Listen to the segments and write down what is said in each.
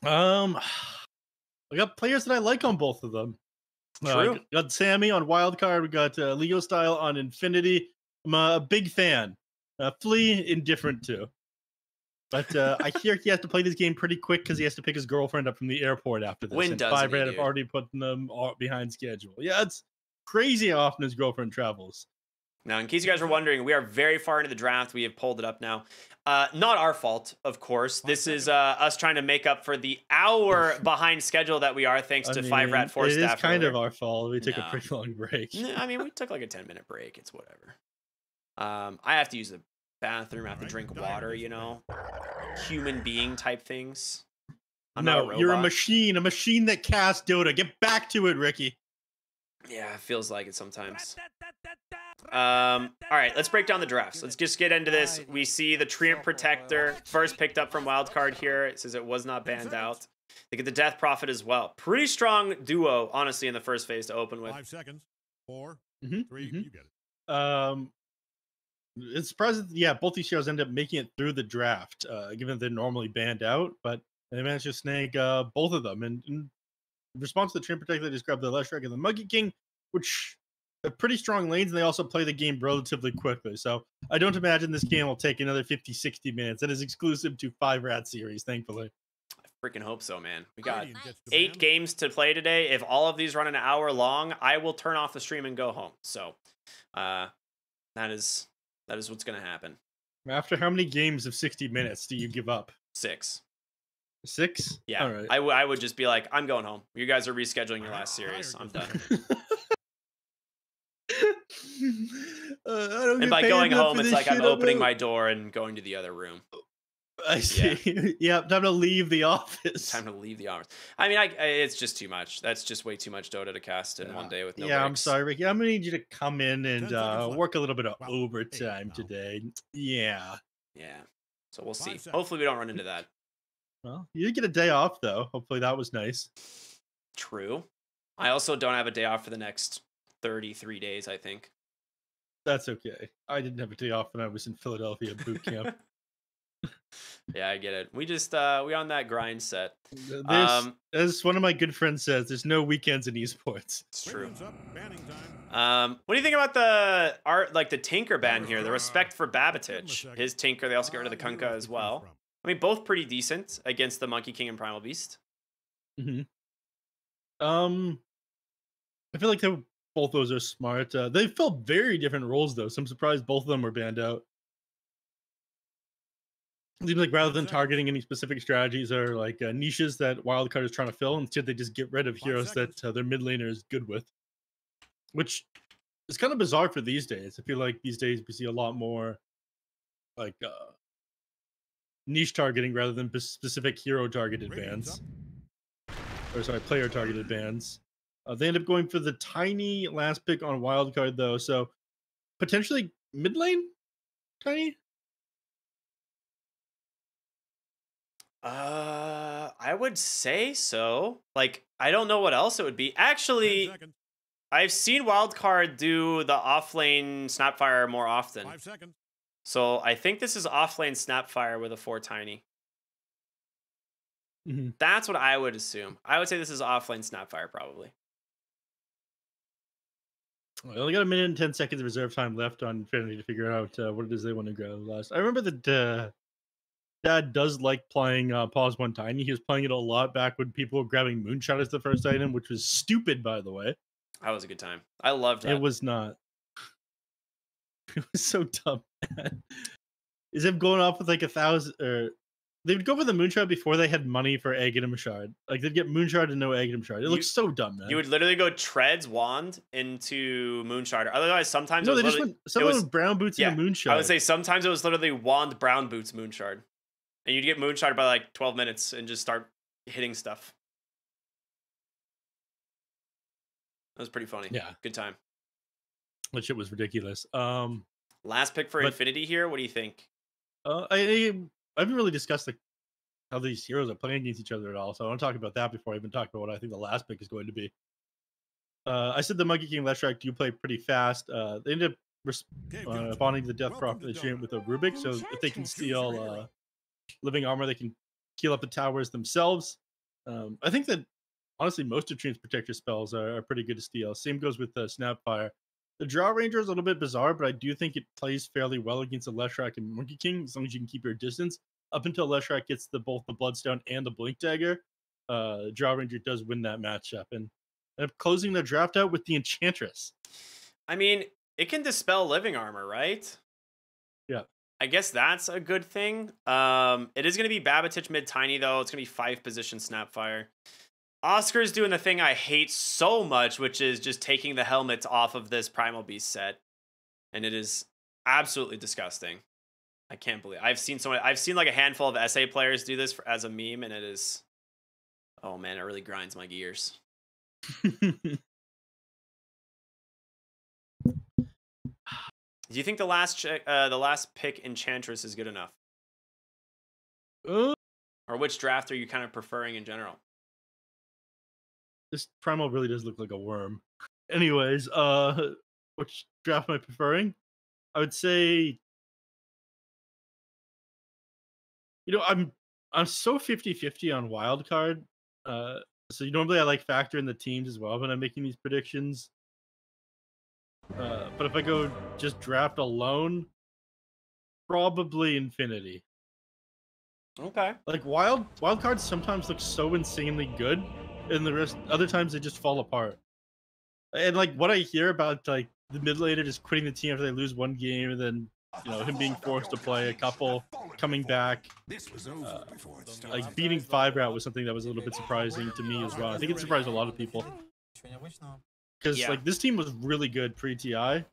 Um, I got players that I like on both of them. True. Got Sammy on Wildcard. We got Leo Style on Infinity. I'm a big fan. Flea indifferent too. But I hear he has to play this game pretty quick because he has to pick his girlfriend up from the airport after this. When And doesn't Five he, Red have dude? already put them behind schedule. Yeah, it's crazy how often his girlfriend travels. Now, in case you guys were wondering, we are very far into the draft. We have pulled it up now. Not our fault, of course. This is us trying to make up for the hour behind schedule that we are, thanks to Five Rat Force It is staff. kind earlier. of our fault. We took a No. pretty long break. I mean, we took like a 10-minute break. It's whatever. I have to use the bathroom. I have to drink water, you know? Human being type things. I'm not a robot. You're a machine that casts Dota. Get back to it, Ricky. Yeah, it feels like it sometimes. All right, let's break down the drafts. Let's just get into this. We see the Treant Protector first picked up from Wildcard here. It says it was not banned out. They get the Death Prophet as well. Pretty strong duo, honestly, in the first phase to open with. 5 seconds. 4, Mm-hmm, 3, mm-hmm. you get it. It's surprising, yeah, both these shows end up making it through the draft, given they're normally banned out, but they managed to snag both of them. And in response to the Treant Protector, they described the Leshrac and the Monkey King, which are pretty strong lanes, and they also play the game relatively quickly. So I don't imagine this game will take another 50-60 minutes. That is exclusive to 5 Rat series, thankfully. I freaking hope so, man. We got 8 games to play today. If all of these run an hour long, I will turn off the stream and go home. So that is what's going to happen. After how many games of 60 minutes do you give up? 6. 6? Yeah. All right. I would just be like, I'm going home. You guys are rescheduling your last series. I'm done. And by going home, it's like I'm opening my door and going to the other room. I see. Yeah, time to leave the office. Time to leave the office. I mean, it's just too much. That's just way too much Dota to cast in one day with no breaks. I'm sorry, Ricky. I'm gonna need you to come in and work a little bit of overtime today. Yeah. Yeah. So we'll see. Hopefully we don't run into that. Well, you did get a day off though. Hopefully that was nice. True. I also don't have a day off for the next 33 days, I think. That's okay. I didn't have a day off when I was in Philadelphia boot camp. Yeah, I get it. We just we on that grind set. As one of my good friends says, there's no weekends in esports. It's true. What do you think about the the Tinker ban here? The respect for Babbage. His Tinker, they also get rid of the Kunkka as well. I mean, both pretty decent against the Monkey King and Primal Beast. Mm-hmm. I feel like both those are smart. They filled very different roles though, so I'm surprised both of them were banned out. It seems like rather than targeting any specific strategies or like niches that Wildcard is trying to fill, instead they just get rid of heroes that their mid laner is good with, which is kind of bizarre for these days. I feel like these days we see a lot more like niche targeting rather than specific hero targeted bans, or sorry, player targeted bans. They end up going for the tiny last pick on Wildcard though, so potentially mid lane tiny. I would say so. Like, I don't know what else it would be. Actually, I've seen Wildcard do the offlane Snapfire more often. 5 seconds. So I think this is offlane Snapfire with a 4 tiny. Mm-hmm. That's what I would assume. I would say this is offlane Snapfire probably. We only got a minute and 10 seconds of reserve time left on Infinity to figure out what it is they want to grab last. I remember that Dad does like playing Pause 1 Tiny. He was playing it a lot back when people were grabbing Moonshot as the first item, which was stupid, by the way. That was a good time. I loved that. It was not. It was so dumb. Is him going off with like 1,000 or they would go for the Moonshot before they had money for Egg and a Shard. Like they'd get Moonshot and no Egg and a Shard. It looks so dumb, man. You would literally go Treads Wand into Moonshard. Otherwise, sometimes no, they just went someone with brown boots and a Moonshot. I would say sometimes it was literally Wand, brown boots, Moonshard. And you'd get Moonshard by like 12 minutes and just start hitting stuff. That was pretty funny. Yeah. Good time. That shit was ridiculous. Last pick for Infinity here. What do you think? I haven't really discussed how these heroes are playing against each other at all, so I want to talk about that before I even talk about what I think the last pick is going to be. I said the Monkey King Leshrac do play pretty fast. They end up bonding the Death Prophet with a Rubik, so if they can steal living armor, they can heal up the towers themselves. I think that honestly most of Treant's protector spells are pretty good to steal. Same goes with Snapfire. The Draw Ranger is a little bit bizarre, but I do think it plays fairly well against the Leshrac and Monkey King as long as you can keep your distance. Up until Leshrac gets both the Bloodstone and the Blink Dagger, Draw Ranger does win that matchup. And I'm closing the draft out with the Enchantress. I mean, it can dispel living armor, right? Yeah. I guess that's a good thing. It is going to be Babatich mid tiny, though. It's going to be 5 position Snapfire. Oscar's doing the thing I hate so much, which is just taking the helmets off of this Primal Beast set. And it is absolutely disgusting. I can't believe I've seen like a handful of SA players do this as a meme, and it is, oh man, it really grinds my gears. Do you think the last pick Enchantress is good enough? Or which draft are you kind of preferring in general? This Primal really does look like a worm. Anyways, which draft am I preferring? I would say, I'm so 50-50 on Wildcard. So normally I like factor in the teams as well when I'm making these predictions. But if I go just draft alone, probably Infinity. Okay. Like Wildcards sometimes look so insanely good, and other times they just fall apart. And like what I hear about like the mid laner just quitting the team after they lose one game, and then him being forced to play a couple, coming back, like beating 5 route was something that was a little bit surprising to me as well. I think it surprised a lot of people because like this team was really good pre-TI.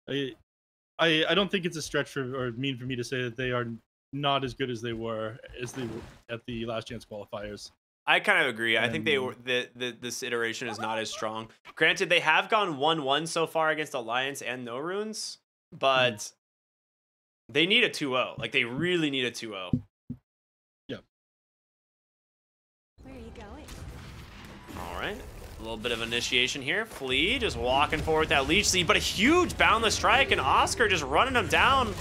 I don't think it's a stretch or mean for me to say that they are not as good as they were at the last chance qualifiers. I kind of agree. I think this iteration is not as strong. Granted, they have gone 1-1 so far against Alliance and No Runes, but they need a 2-0. Like, they really need a 2-0. Yeah. Where are you going? All right. A little bit of initiation here. Flea just walking forward with that Leech Seed, but a huge boundless strike, and Oscar just running him down.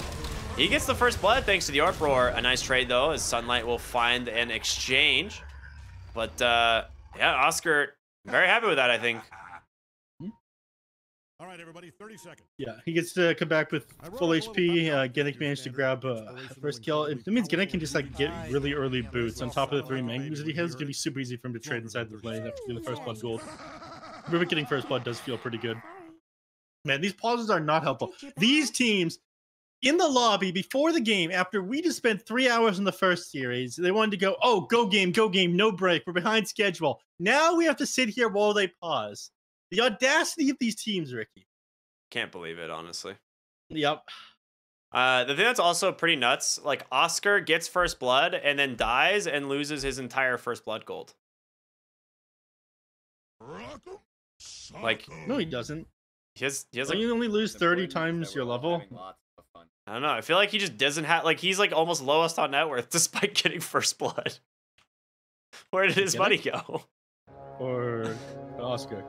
He gets the first blood thanks to the Orc Roar. A nice trade, though, as Sunlight will find an exchange. But, yeah, Oscar, very happy with that, I think. All right, everybody, 30 seconds. Yeah, he gets to come back with full HP. Genic managed to grab first kill. It means Genic can just like get really early boots on top of the 3 mangoes that he has. It's gonna be super easy for him to trade inside the lane after doing the first blood gold. Remember, getting first blood does feel pretty good. Man, these pauses are not helpful. These teams in the lobby before the game, after we just spent 3 hours in the first series, they wanted to go, oh, go game, no break. We're behind schedule. Now we have to sit here while they pause. The audacity of these teams, Ricky. Can't believe it, honestly. Yep. The thing that's also pretty nuts, like Oscar gets first blood and then dies and loses his entire first blood gold. Like, no, he doesn't. He has like, like, you only lose 30 times your level. I don't know. I feel like he just doesn't have, like, he's like almost lowest on net worth despite getting first blood. Where did his money go? Or Oscar?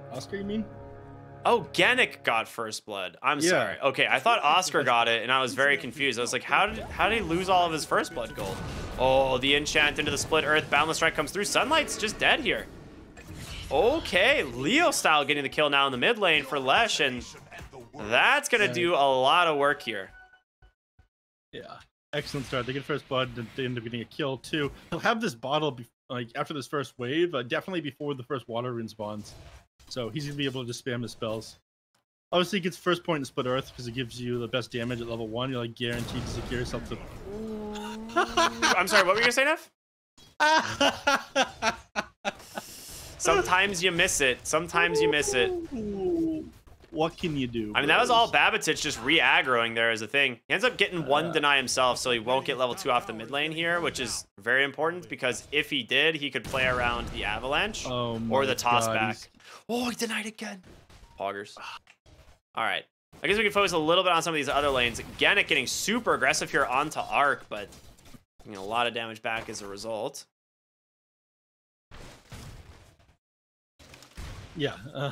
Oscar, you mean? Oh, Genic got first blood. I'm sorry. Okay, I thought Oscar got it, and I was very confused. I was like, how did he lose all of his first blood gold? Oh, the enchant into the split earth. Boundless Strike comes through. Sunlight's just dead here. Okay, Leo style getting the kill now in the mid lane for Lesh, and that's gonna do a lot of work here. Yeah, excellent start. They get first blood, and they end up getting a kill too. He'll have this bottle like after this first wave, definitely before the first water rune spawns. So he's gonna be able to just spam his spells. Obviously, he gets first point in Split Earth because it gives you the best damage at level 1. You're like guaranteed to secure yourself to. I'm sorry. What were you gonna say, Neff? Sometimes you miss it. Sometimes you miss it. What can you do? I mean, that was all Babatich just re-aggroing there as a thing. He ends up getting 1 deny himself, so he won't get level 2 off the mid lane here, which is very important because if he did, he could play around the Avalanche or the toss back. Oh, he denied again. Poggers. All right. I guess we can focus a little bit on some of these other lanes. Genic getting super aggressive here onto Arc, but a lot of damage back as a result. Yeah.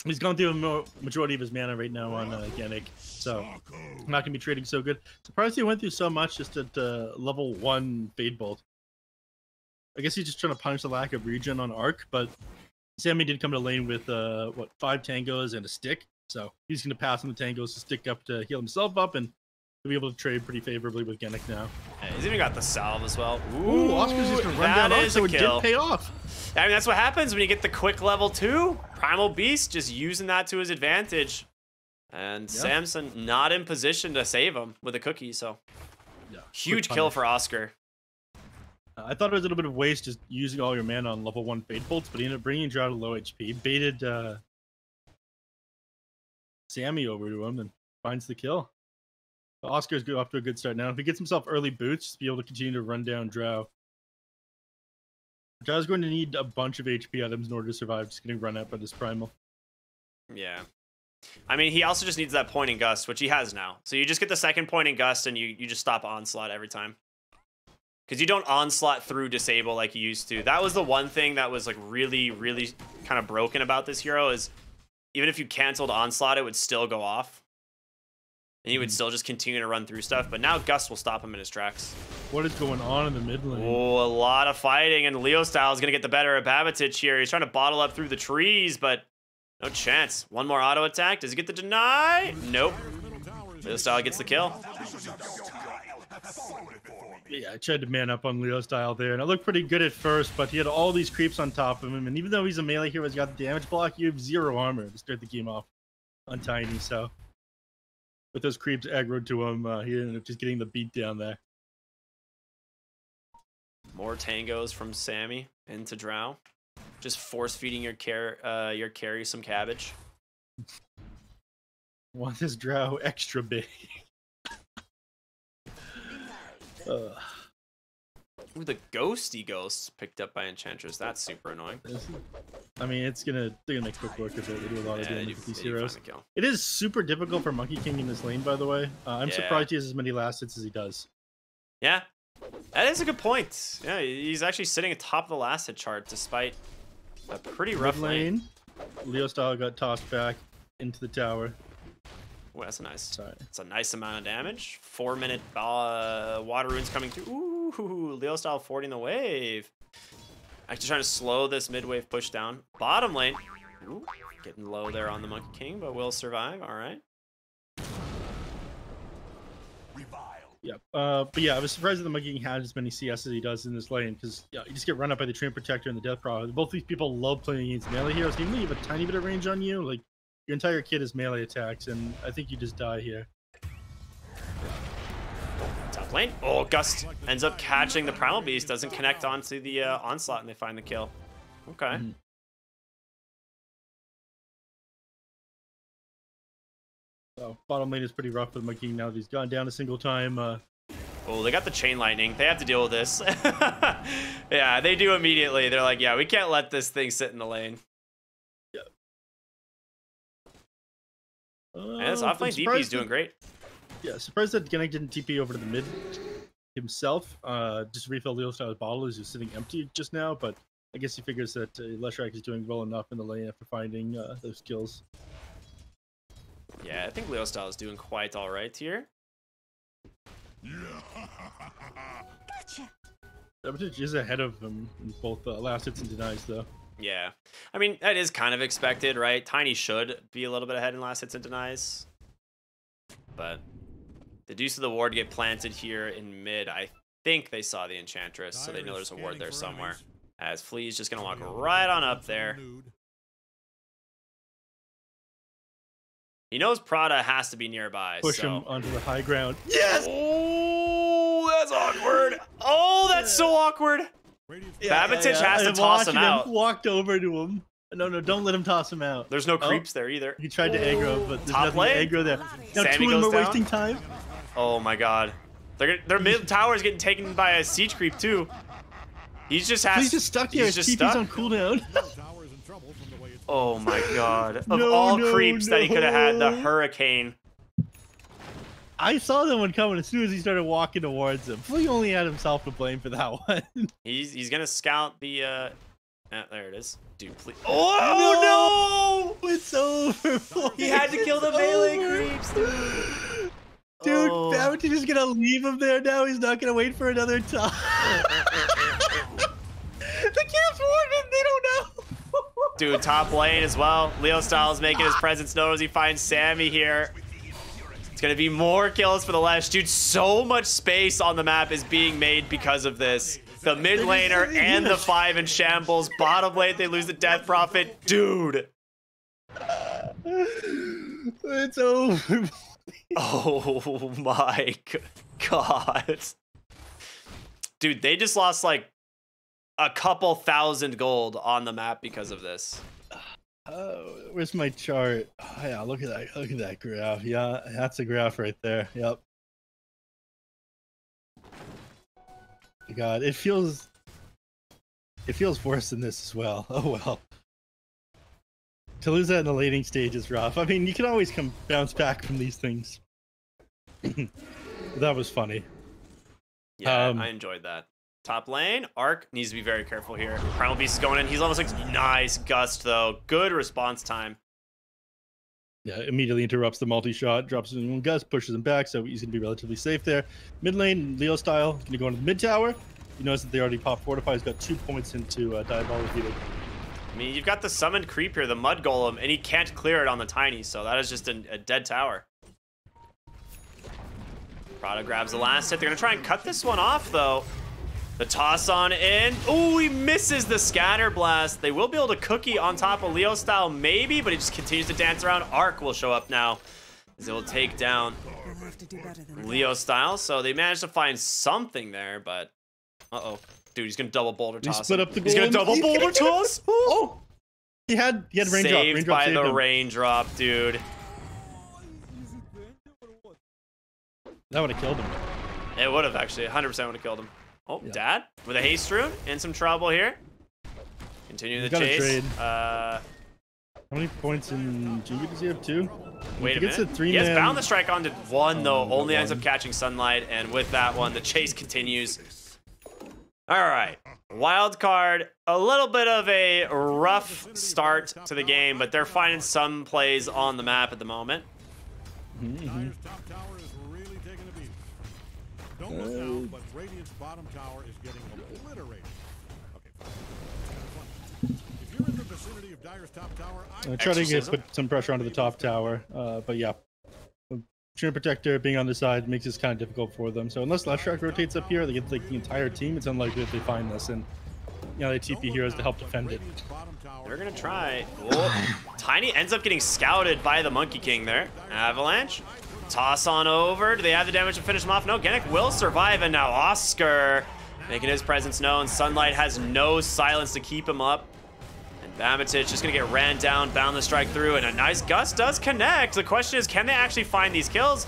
He's gone through a majority of his mana right now on Genic, so not gonna be trading so good. Surprised he went through so much just at level 1 Fade Bolt. I guess he's just trying to punish the lack of regen on Arc, but Sammy did come to lane with what, 5 tangos and a stick, so he's gonna pass on the tangos to stick up to heal himself up, and he'll be able to trade pretty favorably with Genic now. Yeah, he's even got the salve as well. Ooh, Oscar's just gonna run down Arc, so it did pay off. I mean, that's what happens when you get the quick level 2. Primal Beast just using that to his advantage. And Samson not in position to save him with a cookie, so huge kill for Oscar. I thought it was a little bit of waste just using all your mana on level 1 Fade Bolts, but he ended up bringing Drow to low HP, baited Sammy over to him, and finds the kill. Oscar's off to a good start now. If he gets himself early boots, just be able to continue to run down Drow. Drow's going to need a bunch of HP items in order to survive, just getting run out by this Primal. Yeah. I mean, he also just needs that Pointing Gust, which he has now. So you just get the second Pointing Gust, and you just stop Onslaught every time. Because you don't Onslaught through Disable like you used to. That was the one thing that was like really, really kind of broken about this hero, is even if you canceled Onslaught, it would still go off. And he would still just continue to run through stuff. But now Gust will stop him in his tracks. What is going on in the mid lane? Oh, a lot of fighting. And Leo Style is going to get the better of Babatich here. He's trying to bottle up through the trees, but no chance. One more auto attack. Does he get the deny? Nope. Leo Style gets the kill. Yeah, I tried to man up on Leo Style there, and it looked pretty good at first, but he had all these creeps on top of him. And even though he's a melee hero, he's got the damage block, you have 0 armor to start the game off on Tiny, so... with those creeps aggroed to him, he ended up just getting the beat down there. More tangos from Sammy into Drow. Just force feeding your carry some cabbage. Want this Drow extra big. Ooh, the ghosty ghosts picked up by Enchantress. That's super annoying. I mean, they're gonna make quick work of it. They do a lot of damage with these heroes. It is super difficult for Monkey King in this lane, by the way. I'm surprised he has as many last hits as he does. Yeah, that is a good point. Yeah, he's actually sitting atop the last hit chart despite a pretty rough lane. Leo Style got tossed back into the tower. Oh, that's a nice. Sorry. It's a nice amount of damage. 4-minute water runes coming through. Ooh, Leo Style 40 in the wave. Actually trying to slow this mid-wave push down. Bottom lane. Ooh, getting low there on the Monkey King, but will survive. All right. Yeah, but yeah, I was surprised that the Monkey King had as many CS as he does in this lane, because you just get run up by the Treant Protector and the Death Claw. Both these people love playing against melee heroes. Even though you have a tiny bit of range on you, like your entire kit is melee attacks, and I think you just die here. Top lane. Oh, Gust ends up catching the Primal Beast. Doesn't connect onto the Onslaught, and they find the kill. Okay. So bottom lane is pretty rough for the Monkey King now that he's gone down a single time. Oh, they got the Chain Lightning. They have to deal with this. Yeah, they do immediately. They're like, yeah, we can't let this thing sit in the lane. Yeah. And this offlane DP is doing great. Yeah, surprised that Genic didn't TP over to the mid himself. Just refill Leo Style's bottle as he's sitting empty just now, but I guess he figures that Leshrac is doing well enough in the lane after finding those kills. Yeah, I think Leo Style is doing quite all right here. Gotcha. Sabotage is ahead of him in both last hits and denies, though. Yeah. I mean, that is kind of expected, right? Tiny should be a little bit ahead in last hits and denies. But the Deuce of the Ward get planted here in mid. I think they saw the Enchantress, so they know there's a ward there somewhere. As Flea's just going to walk right on up there. He knows Prada has to be nearby. Push him onto the high ground. Yes! Oh, that's awkward. Oh, that's so awkward. Babatich has to toss him out. Walked over to him. No, don't let him toss him out. There's no creeps there either. He tried to aggro, but there's Top nothing lane? to aggro there. Now Sammy two of them goes are down. wasting time. Oh my god. Their mid tower is getting taken by a siege creep too. He's just stuck here. His TP's on cooldown. Oh my god. Of all creeps that he could have had, the Hurricane. I saw that one coming as soon as he started walking towards him. Flea only had himself to blame for that one. He's gonna scout the Ah, there it is. Dude, please. Oh, no! It's over. He had to kill the melee creeps, dude. Dude, Oh. Bounty is gonna leave him there now. He's not gonna wait for another time. The camp's warning. They don't know. Dude, top lane as well. Leo Styles making his presence known as he finds Sammy here. It's gonna be more kills for the Lesh. Dude, so much space on the map is being made because of this. The mid laner and the 5 in shambles. Bottom lane, they lose the Death Prophet. Dude. It's over. Oh my god. Dude, they just lost like a couple thousand gold on the map because of this. Where's my chart? Oh, yeah, look at that. Look at that graph. Yeah, that's a graph right there. Yep. God, it feels worse than this as well. Oh well. To lose that in the laning stage is rough. I mean, you can always bounce back from these things. That was funny. Yeah, I enjoyed that. Top lane, Arc needs to be very careful here. Primal Beast is going in. He's almost like nice gust though. Good response time. Yeah, immediately interrupts the multi-shot, drops in one gust, pushes him back, so he's gonna be relatively safe there. Mid lane, Leo style, gonna go into the mid tower. You notice that they already popped Fortify. He's got 2 points into Diabolic Heated. I mean, you've got the summoned creep here, the Mud Golem, and he can't clear it on the Tiny, so that is just a dead tower. Prada grabs the last hit. They're going to try and cut this one off, though. The toss on in. Oh, he misses the Scatter Blast. They will be able to cookie on top of Leo style, maybe, but he just continues to dance around. Arc will show up now, as it will take down Leo style. So they managed to find something there, but uh-oh. Dude, he's gonna double boulder toss. He split up the He's gonna double boulder toss. Oh, he had raindrop. Saved by the him. raindrop, dude. That would have killed him. It would have actually, 100% would have killed him. Oh, Yeah. Dad with a haste rune in some trouble here. Continue the He's gotta chase. trade. How many points in GB does he have? 2? Wait a He gets minute. a 3-man. He has bound the strike onto 1 though. Oh, Only ends one. up catching Sunlight, and with that one, the chase continues. All right, Wildcard, a little bit of a rough start to the game, but they're finding some plays on the map at the moment. Dyer's top tower is really taking a beating. Don't look now, but Radiant's bottom tower is getting obliterated. Okay, fine. It's kind of fun. If you're in the vicinity of Dyer's top tower, I try to Exorcism? put some pressure onto the top tower, but yeah. Trinity Protector being on the side makes this kind of difficult for them. So unless Last Shark rotates up here, they get like the entire team. It's unlikely that they find this, and you know they TP heroes to help defend it. They're gonna try. Oh, Tiny ends up getting scouted by the Monkey King there. Avalanche. Toss on over. Do they have the damage to finish him off? No, Genic will survive, and now Oscar making his presence known. Sunlight has no silence to keep him up. And Bamatich just gonna get ran down, bound the strike through, and a nice gust does connect. The question is, can they actually find these kills?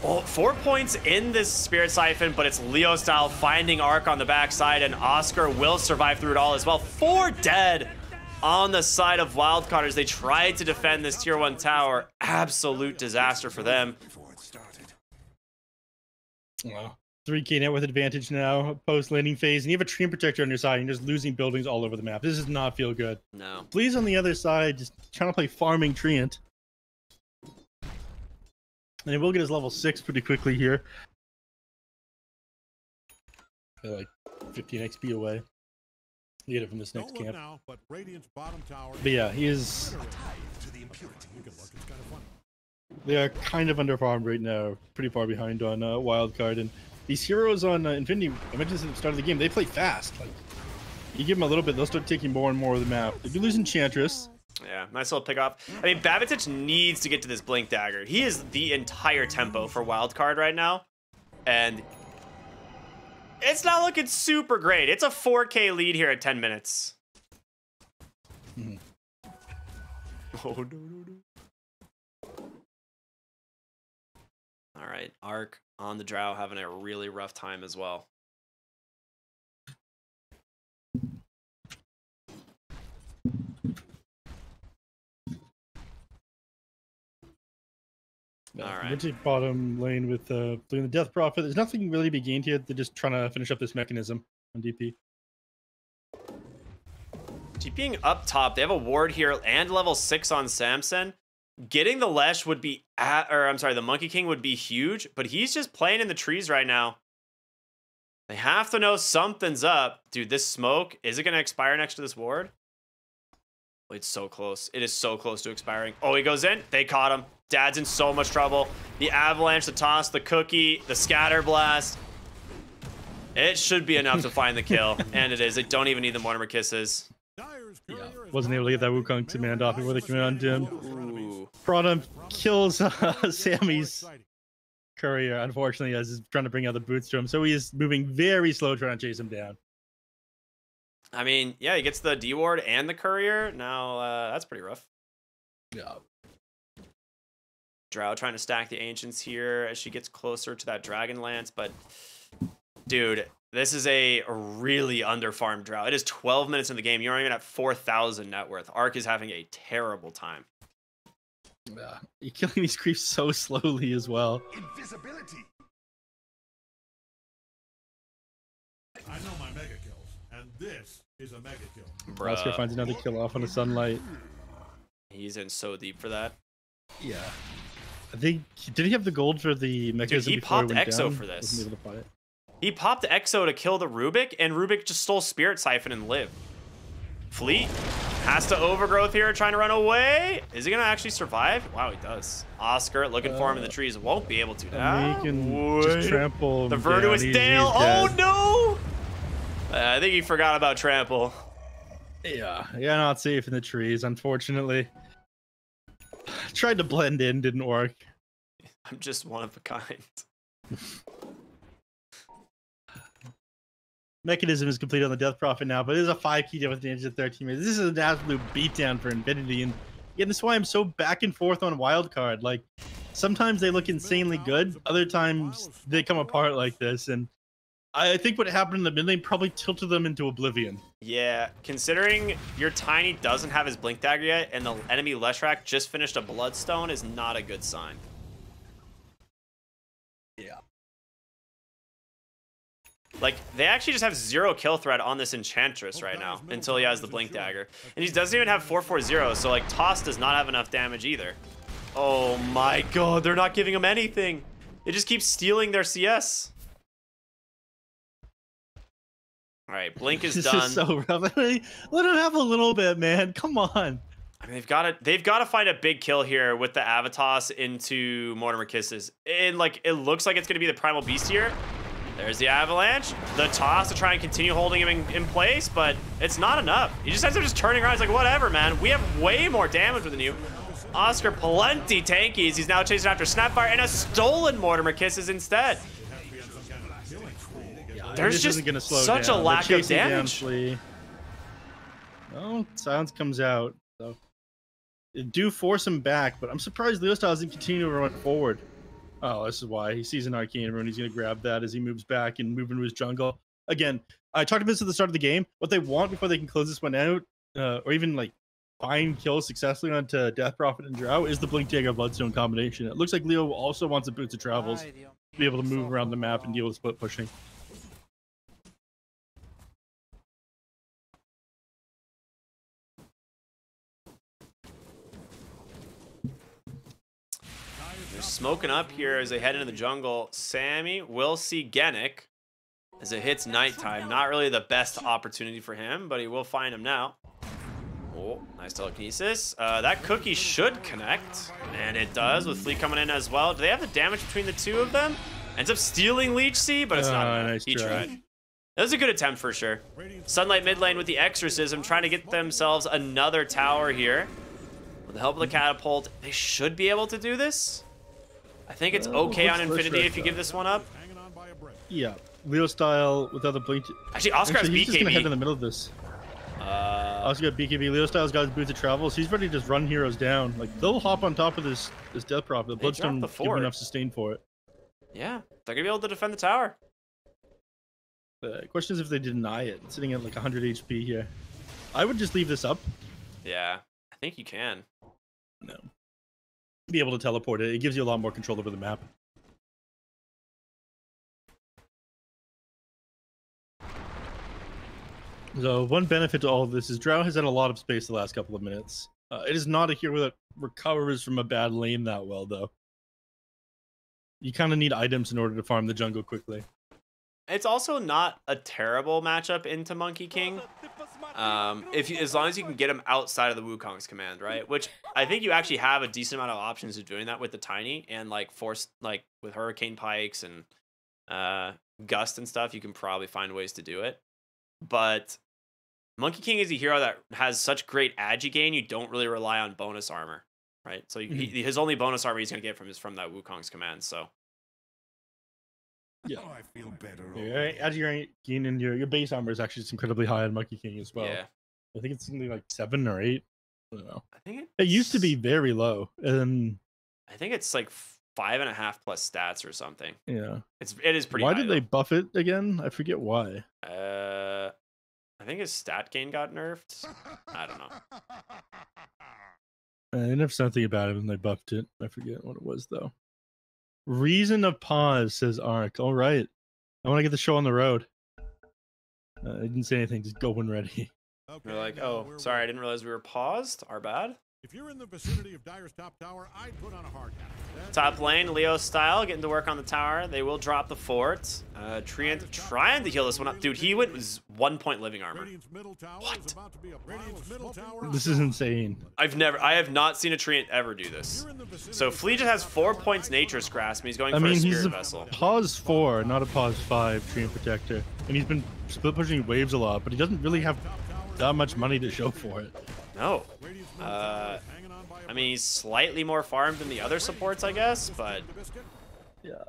Well, 4 points in this Spirit Siphon, but it's Leo style finding Arc on the backside, and Oscar will survive through it all as well. 4 dead on the side of Wildcard as they tried to defend this tier 1 tower. Absolute disaster for them. Wow. 3k net worth advantage now, post landing phase, and you have a Treant Protector on your side, and you're just losing buildings all over the map. This does not feel good. No. Please on the other side, just trying to play farming Treant. And he will get his level 6 pretty quickly here. They're like 15 XP away. You get it from this next Don't look camp. now, but Radiant's bottom tower But yeah, he is. you can look, it's kind of funny. They are kind of underfarmed right now, pretty far behind on Wildcard. And these heroes on Infinity, I mentioned this at the start of the game, they play fast. Like, you give them a little bit, they'll start taking more and more of the map. They do lose Enchantress. Yeah, nice little pick off. I mean, Babatich needs to get to this Blink Dagger. He is the entire tempo for Wildcard right now. And it's not looking super great. It's a 4K lead here at 10 minutes. Mhm. Oh, no. All right, Arc on the Drow having a really rough time as well. All right. Vintage bottom lane with doing the Death Prophet. There's nothing really to be gained here. They're just trying to finish up this mechanism on DP. TPing up top. They have a ward here and level 6 on Samson. Getting the Lesh would be the Monkey King would be huge, but he's just playing in the trees right now. They have to know something's up. Dude, this smoke, is it going to expire next to this ward? Oh, it's so close. It is so close to expiring. Oh, he goes in. They caught him. Dad's in so much trouble. The avalanche, the toss, the cookie, the scatter blast. It should be enough to find the kill, and it is. They don't even need the Mortimer Kisses. Yeah, wasn't able to get that Wukong command off before they command him. Ooh. Prada kills Sammy's courier, unfortunately, as he's trying to bring out the boots to him. So he is moving very slow, trying to chase him down. I mean, yeah, he gets the D ward and the courier. Now, that's pretty rough. Yeah. Drow trying to stack the Ancients here as she gets closer to that Dragon Lance, but dude, this is a really underfarmed Drow. It is 12 minutes in the game. You're not even at 4,000 net worth. Ark is having a terrible time. Yeah, you're killing these creeps so slowly as well. Invisibility. I know my mega kills, and this is a mega kill. Oscar finds another kill off on the sunlight. He's in so deep for that. Yeah. I think, did he have the gold for the mechanism? Dude, he popped Exo for this. Wasn't able to buy it. He popped Exo to kill the Rubik, and Rubik just stole Spirit Siphon and lived. Fleet has to overgrowth here, trying to run away. Is he going to actually survive? Wow, he does. Oscar looking for him in the trees. Won't be able to. He can just trample the Virtuous Dale. Oh, no. I think he forgot about trample. Yeah, not safe in the trees, unfortunately. Tried to blend in, didn't work. I'm just one of a kind. Mechanism is complete on the Death Prophet now, but it is a 5-key death with advantage of 13 minutes. This is an absolute beatdown for Infinity, and yeah, that's why I'm so back and forth on Wildcard. Like, sometimes they look insanely good, other times they come apart like this, and I think what happened in the mid lane probably tilted them into oblivion. Yeah, considering your Tiny doesn't have his Blink Dagger yet, and the enemy Leshrac just finished a Bloodstone is not a good sign. Yeah. Like, they actually just have 0 kill threat on this Enchantress right now until he has the Blink Dagger. And he doesn't even have 440, so, like, Toss does not have enough damage either. Oh my god, they're not giving him anything. They just keep stealing their CS. All right, Blink is done. This is so rough. Let him have a little bit, man. Come on. I mean, they've got to find a big kill here with the Avatos into Mortimer Kisses. And, like, it looks like it's going to be the Primal Beast here. There's the Avalanche. The toss to try and continue holding him in place, but it's not enough. He just ends up just turning around. He's like, whatever, man. We have way more damage than you. Oscar plenty tankies. He's now chasing after Snapfire and a stolen Mortimer Kisses instead. There's just such a lack of damage. Oh, Silence comes out. So it do force him back, but I'm surprised Leo Style doesn't continue to run forward. Oh, this is why. He sees an Arcane Rune. He's going to grab that as he moves back and move into his jungle. Again, I talked about this at the start of the game. What they want before they can close this one out, or even like find kills successfully onto Death Prophet and Drow, is the Blink Dagger Bloodstone combination. It looks like Leo also wants the Boots of Travels to be able to move around the map and deal with split pushing. They're smoking up here as they head into the jungle. Sammy will see Genic as it hits nighttime. Not really the best opportunity for him, but he will find him now. Oh, nice telekinesis. That cookie should connect, and it does with Fleet coming in as well. Do they have the damage between the two of them? Ends up stealing Leech Seed, but it's not enough. Nice He try. tried. That was a good attempt for sure. Sunlight mid lane with the Exorcism, trying to get themselves another tower here. With the help of the catapult, they should be able to do this. I think it's okay on Infinity if you give this one up. Yeah, Leo Style without the Blink. Actually, Oscar has he's just gonna head in BKB. the middle of this. Oscar got BKB. Leo Style's got his Boots of Travel, so he's ready to just run heroes down. Like, they'll hop on top of this Death Prophet. The Bloodstone dropped the give fort. enough sustain for it. Yeah, they're gonna be able to defend the tower. The question is if they deny it. It's sitting at like 100 HP here. I would just leave this up. Yeah, I think you can. No. Be able to teleport it. It gives you a lot more control over the map. So one benefit to all of this is Drow has had a lot of space the last couple of minutes. It is not a hero that recovers from a bad lane that well, though. You kind of need items in order to farm the jungle quickly. It's also not a terrible matchup into Monkey King. As long as you can get him outside of the Wukong's command, right? Which I think you actually have a decent amount of options of doing that with the Tiny and like with Hurricane Pikes and Gust and stuff. You can probably find ways to do it. But Monkey King is a hero that has such great agi gain. You don't really rely on bonus armor, right? So his only bonus armor he's gonna get is from that Wukong's command. So. Yeah, I feel better. Yeah, agi gain and your base armor is actually incredibly high on Monkey King as well. Yeah. I think it's something like 7 or 8. I don't know. I think it used to be very low, and I think it's like 5.5 plus stats or something. Yeah, it is pretty. Why high, did they buff it again? I forget why. I think his stat gain got nerfed. I don't know. They nerfed something about it and they buffed it. I forget what it was though. Reason of pause, says Ark. All right, I want to get the show on the road. I didn't say anything. Just go when ready. Okay, we're like, oh, sorry, I didn't realize we were paused. Our bad. If you're in the vicinity of Dire's top tower, I'd put on a hard hat. Top lane, Leo style, getting to work on the tower. They will drop the fort. Treant trying to heal this one up. Dude, he went 1 point living armor. What? This is insane. I have not seen a Treant ever do this. So Flea just has 4 points Nature's Grasp, and he's going for a Spirit Vessel. Pause 4, not a pause 5 Treant Protector. And he's been split pushing waves a lot, but he doesn't really have that much money to show for it. No. I mean, he's slightly more farmed than the other supports, I guess, but... Yeah.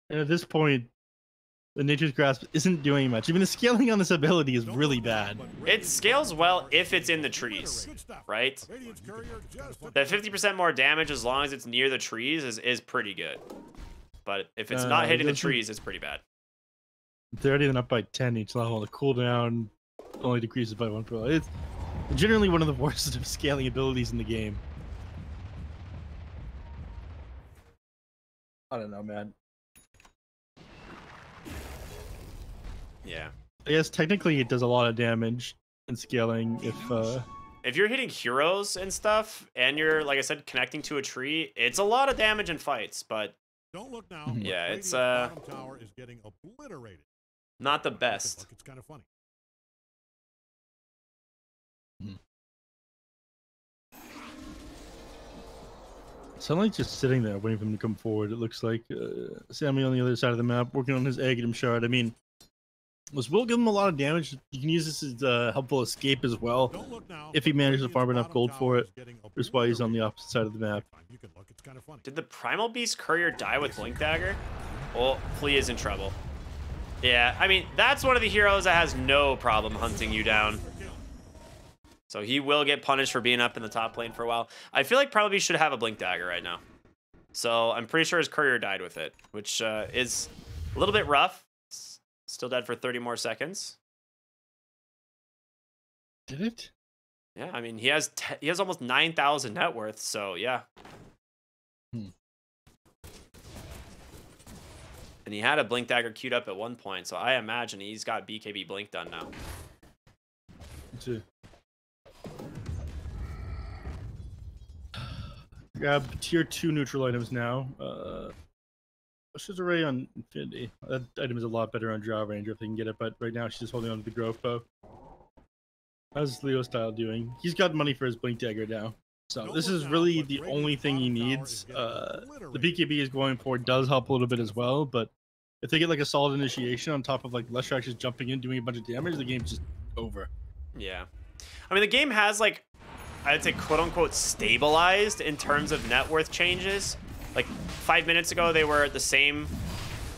And at this point, the Nature's Grasp isn't doing much. Even the scaling on this ability is really bad. It scales well if it's in the trees, right? That 50% more damage as long as it's near the trees is pretty good. But if it's not hitting the trees, it's pretty bad. 30 and up by 10 each level. The cooldown only decreases by 1 per level. It's generally one of the worst of scaling abilities in the game. I don't know, man. Yeah. I guess technically it does a lot of damage in scaling if you're hitting heroes and stuff and you're, like I said, connecting to a tree, it's a lot of damage in fights, but don't look now. Yeah, it's tower is getting obliterated. Not the best. It's kind of funny. Suddenly just sitting there waiting for him to come forward. It looks like Sammy on the other side of the map working on his Aghanim shard. I mean, will give him a lot of damage. You can use this as a helpful escape as well if he manages to farm enough gold for it. That's why he's on the opposite side of the map. Did the Primal Beast Courier die with Blink Dagger? Oh, Flea is in trouble. Yeah, I mean, that's one of the heroes that has no problem hunting you down. So he will get punished for being up in the top lane for a while. I feel like probably should have a Blink Dagger right now. So I'm pretty sure his Courier died with it, which is a little bit rough. Still dead for 30 more seconds. Did it? Yeah, I mean, he has almost 9,000 net worth, so yeah. And he had a Blink Dagger queued up at one point, so I imagine he's got BKB Blink done now. Grab tier 2 neutral items now. She's already on Infinity. That item is a lot better on Drow Ranger if they can get it, but right now she's just holding on to the Grove Bow. How's Leo Style doing? He's got money for his Blink Dagger now. So this is really the only thing he needs. The BKB is going for does help a little bit as well, but if they get like a solid initiation on top of like Leshrac just jumping in, doing a bunch of damage, the game's just over. Yeah. I mean, the game has like, I'd say quote unquote stabilized in terms of net worth changes. Like 5 minutes ago, they were at the same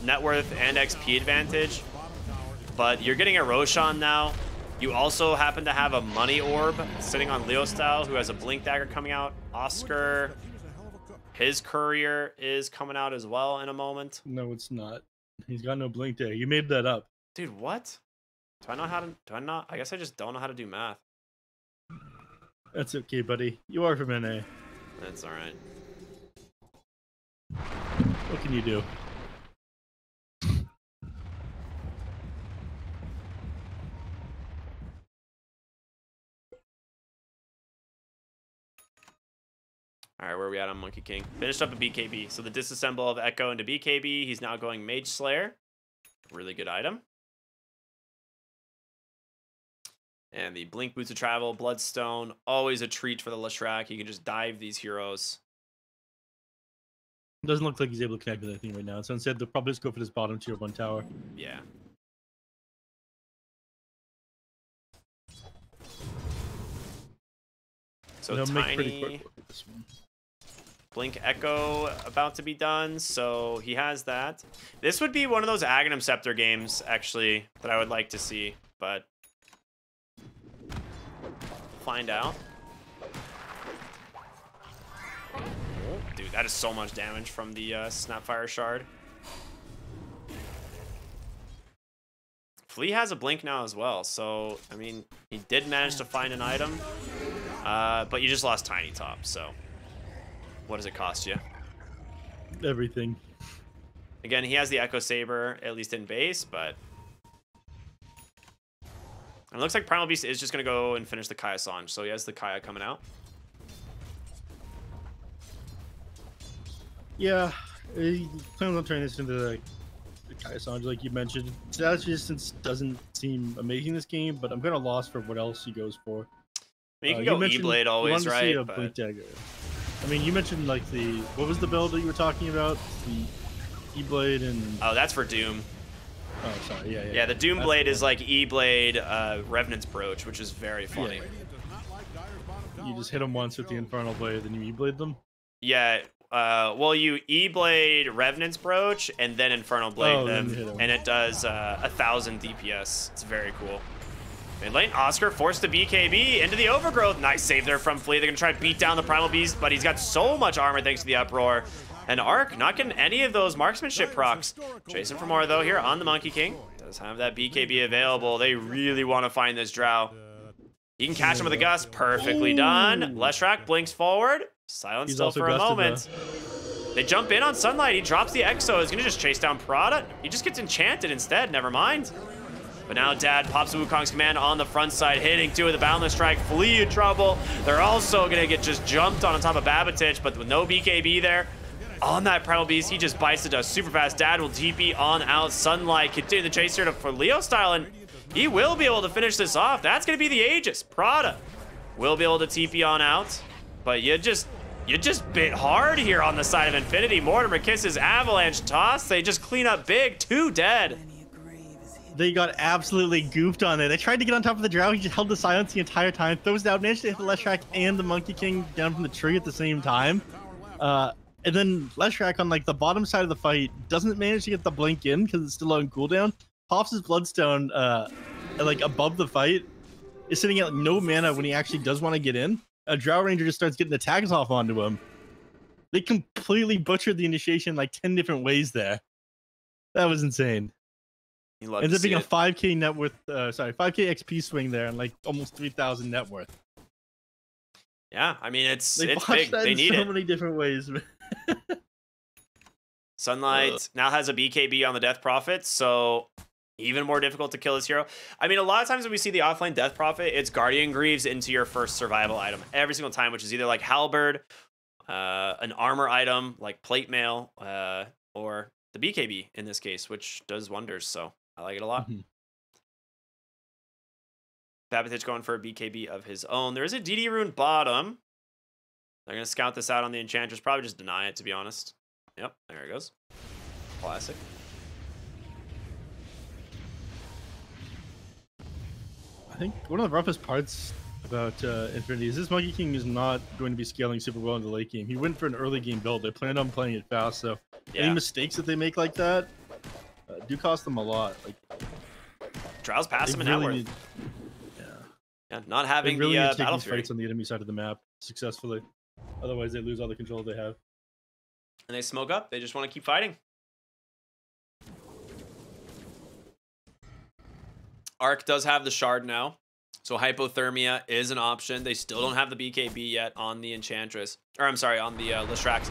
net worth and XP advantage, but you're getting a Roshan now. You also happen to have a Money Orb sitting on Leo Style, who has a Blink Dagger coming out. Oscar, his Courier is coming out as well in a moment. No, it's not. He's got no Blink Dagger. You made that up. Dude, what? Do I know how to, do I not? I guess I just don't know how to do math. That's okay, buddy. You are from NA. That's all right. What can you do? All right, where are we at on Monkey King? Finished up a BKB. So the disassemble of Echo into BKB. He's now going Mage Slayer. Really good item. And the Blink Boots of Travel, Bloodstone. Always a treat for the Leshrac. He can just dive these heroes. Doesn't look like he's able to connect with anything right now. So instead, they'll probably just go for this bottom tier 1 tower. Yeah. So they'll Tiny, make pretty quick work with this one. Blink Echo about to be done, so he has that. This would be one of those Aghanim Scepter games, actually, that I would like to see, but find out. Dude, that is so much damage from the Snapfire Shard. Flea has a Blink now as well, so, I mean, he did manage to find an item, but you just lost Tiny Top, so what does it cost you? Everything. Again, he has the Echo Saber, at least in base, but it looks like Primal Beast is just going to go and finish the Kaya Sange, so he has the Kaya coming out. Yeah, he plans on turning this into the Kaya Sange, like you mentioned. Status Resistance doesn't seem amazing this game, but I'm kind of lost for what else he goes for. I mean, you can go E-Blade always, right? But Blink Dagger. I mean, you mentioned like the, what was the build that you were talking about? The E-Blade and... Oh, that's for Doom. Oh, sorry, yeah. Yeah, the Doom Blade is like E-Blade, Revenant's Brooch, which is very funny. Yeah. You just hit them once with the Infernal Blade, then you E-Blade them? Yeah, well, you E-Blade Revenant's Brooch, and then Infernal Blade them, and it does 1,000 DPS. It's very cool. Mid lane, Oscar forced the BKB into the Overgrowth. Nice save there from Flea. They're going to try to beat down the Primal Beast, but he's got so much armor thanks to the Uproar. And Arc not getting any of those marksmanship procs. Chasing for more, though, here on the Monkey King. Does have that BKB available. They really want to find this Drow. He can catch him with a gust. Perfectly done. Leshrac blinks forward. Silence still for a moment. They jump in on Sunlight. He drops the Exo. He's going to just chase down Prada. He just gets enchanted instead. Never mind. But now Dad pops Wukong's command on the front side, hitting 2 with the Boundless Strike. Flea in trouble. They're also going to get just jumped on top of Babatich, but with no BKB there. On that Primal Beast, he just bites the dust super fast. Dad will TP on out. Sunlight continue the chase here for Leo style, and he will be able to finish this off. That's going to be the Aegis. Prada will be able to TP on out, but you just bit hard here on the side of Infinity. Mortimer kisses Avalanche toss. They just clean up big. 2 dead. They got absolutely goofed on it. They tried to get on top of the Drow. He just held the silence the entire time. Throws down, managed to hit the Leshrac and the Monkey King down from the tree at the same time. And then Leshrac on like the bottom side of the fight doesn't manage to get the blink in because it's still on cooldown. Pops his Bloodstone like above the fight. Is sitting at like, no mana when he actually does want to get in. A Drow Ranger just starts getting attacks off onto him. They completely butchered the initiation like 10 different ways there. That was insane. Ends up being a 5k net worth, 5k XP swing there and like almost 3,000 net worth. Yeah, I mean it's big. They need so many different ways. Sunlight now has a BKB on the Death Prophet, so even more difficult to kill this hero. I mean, a lot of times when we see the offlane Death Prophet, it's Guardian Greaves into your first survival item every single time, which is either like Halberd, an armor item like Plate Mail, or the BKB in this case, which does wonders. So I like it a lot. Babatich going for a BKB of his own. There is a DD rune bottom. They're going to scout this out on the Enchantress. Probably just deny it, to be honest. Yep, there it goes. Classic. I think one of the roughest parts about Infinity is this Monkey King is not going to be scaling super well in the late game. He went for an early game build. They planned on playing it fast, so any mistakes that they make like that do cost them a lot. Like Drow's passive and net worth. Yeah, not having really the need to take battle these fury. fights on the enemy side of the map successfully. Otherwise, they lose all the control they have. And they smoke up. They just want to keep fighting. Arc does have the shard now, so hypothermia is an option. They still don't have the BKB yet on the Enchantress. Or I'm sorry, on the Leshrac.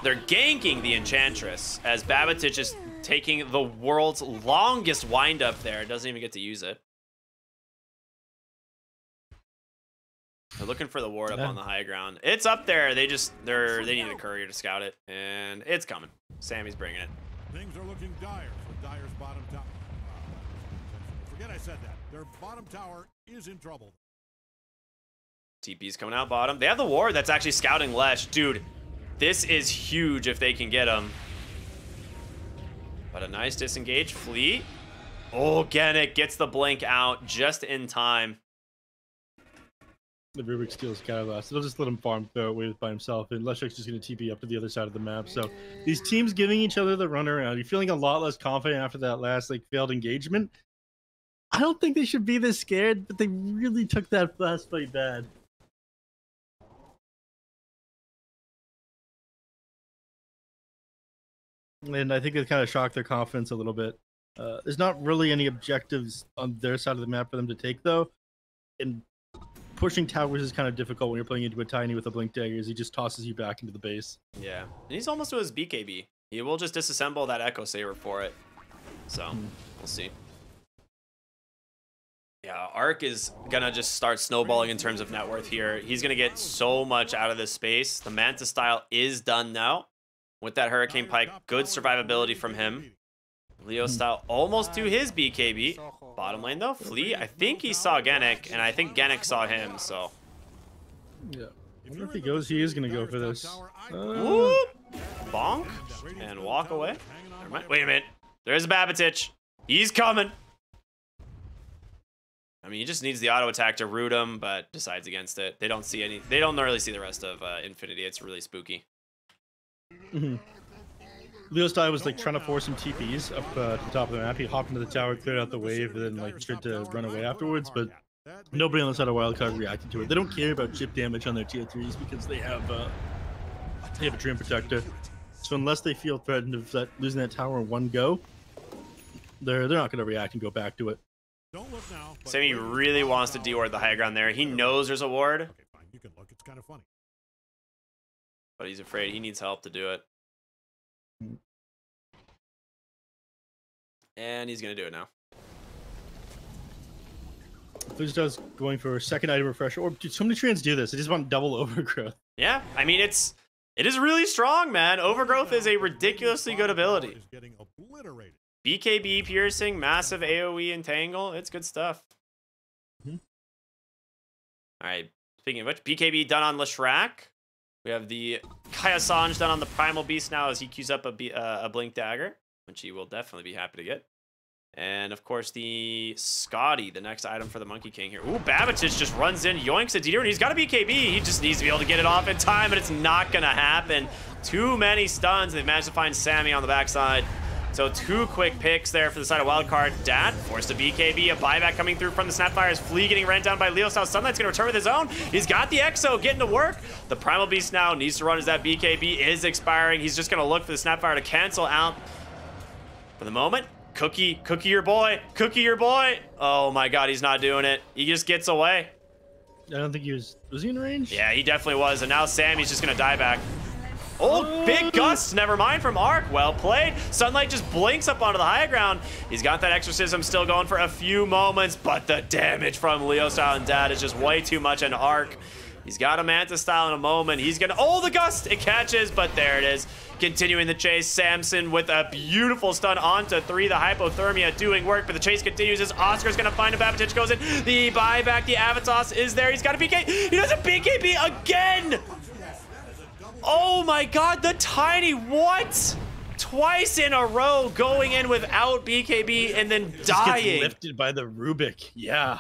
They're ganking the Enchantress as Babatich is taking the world's longest windup there. Doesn't even get to use it. They're looking for the ward up on the high ground. It's up there. They need a courier to scout it, and it's coming. Sammy's bringing it. Things are looking dire for Dire's bottom tower. Forget I said that. Their bottom tower is in trouble. TP's coming out bottom. They have the ward that's actually scouting Lesh. Dude, this is huge if they can get him. But a nice disengage. Fleet. Oh, Genic gets the blink out just in time. The Rubik steals Catalyst. They'll just let him farm throw away by himself, and Leshek's just going to TP up to the other side of the map. So these teams giving each other the runaround. You're feeling a lot less confident after that last failed engagement. I don't think they should be this scared, but they really took that last fight bad. And I think it kind of shocked their confidence a little bit. There's not really any objectives on their side of the map for them to take, though. And pushing towers is kind of difficult when you're playing into a tiny with a blink daggers. He just tosses you back into the base. Yeah, and he's almost to his BKB. He will just disassemble that Echo Saber for it. So, we'll see. Yeah, Arc is going to just start snowballing in terms of net worth here. He's going to get so much out of this space. The Manta style is done now. With that Hurricane Pike, good survivability from him. Leo style almost to his BKB. Bottom lane though, Flea, I think he saw Genic, and I think Genic saw him, so. Yeah. I wonder if he goes, he is going to go for this. Bonk, and walk away. Never mind. Wait a minute. There's a Babatich. He's coming. I mean, he just needs the auto attack to root him, but decides against it. They don't see any, they don't really see the rest of Infinity. It's really spooky. Leo style was trying to force some TPs up to the top of the map. He hopped into the tower, cleared out the wave, and then tried to run away afterwards. But nobody on the side of Wildcard reacted to it. They don't care about chip damage on their tier 3s because they have a Treant Protector. So unless they feel threatened of losing that tower in one go, they're not going to react and go back to it. Sammy really wants to deward the high ground there. He knows there's a ward. Okay, fine. You can look. It's kind of funny. But he's afraid. He needs help to do it. And he's going to do it now. Fuzz going for a second item refresher. Or dude, so many Treants do this. They just want double overgrowth. Yeah, I mean, it is really strong, man. Overgrowth is a ridiculously good ability. BKB piercing, massive AoE entangle. It's good stuff. All right, speaking of which, BKB done on Leshrac. We have the Kaya Sanj done on the Primal Beast now as he queues up a Blink Dagger, which he will definitely be happy to get. And, of course, the Scotty, the next item for the Monkey King here. Ooh, Babatich just runs in, yoinks a Dieter, and he's got a BKB. He just needs to be able to get it off in time, but it's not going to happen. Too many stuns. They've managed to find Sammy on the backside. So 2 quick picks there for the side of Wildcard. Dad forced a BKB, a buyback coming through from the Snapfire's Flea getting ran down by Leo Style. Sunlight's going to return with his own. He's got the Exo getting to work. The Primal Beast now needs to run as that BKB is expiring. He's just going to look for the Snapfire to cancel out. For the moment, Cookie your boy. Cookie your boy. Oh my god, he's not doing it. He just gets away. I don't think he was he in range? Yeah, he definitely was. And now Sammy's just going to die back. Oh, big gust, never mind from Arc. Well played. Sunlight just blinks up onto the high ground. He's got that exorcism still going for a few moments, but the damage from Leo Style and Dad is just way too much. And Arc, he's got a Manta Style in a moment. He's gonna, oh, the gust, it catches, but there it is. Continuing the chase, Samson with a beautiful stun onto 3. The hypothermia doing work, but the chase continues as Oscar's gonna find him. Babatich goes in. The buyback, the Avatos is there. He's got a BK. He does a BKB again. Oh my god, the Tiny, what? Twice in a row going in without BKB and then dying. Gets lifted by the Rubik. Yeah.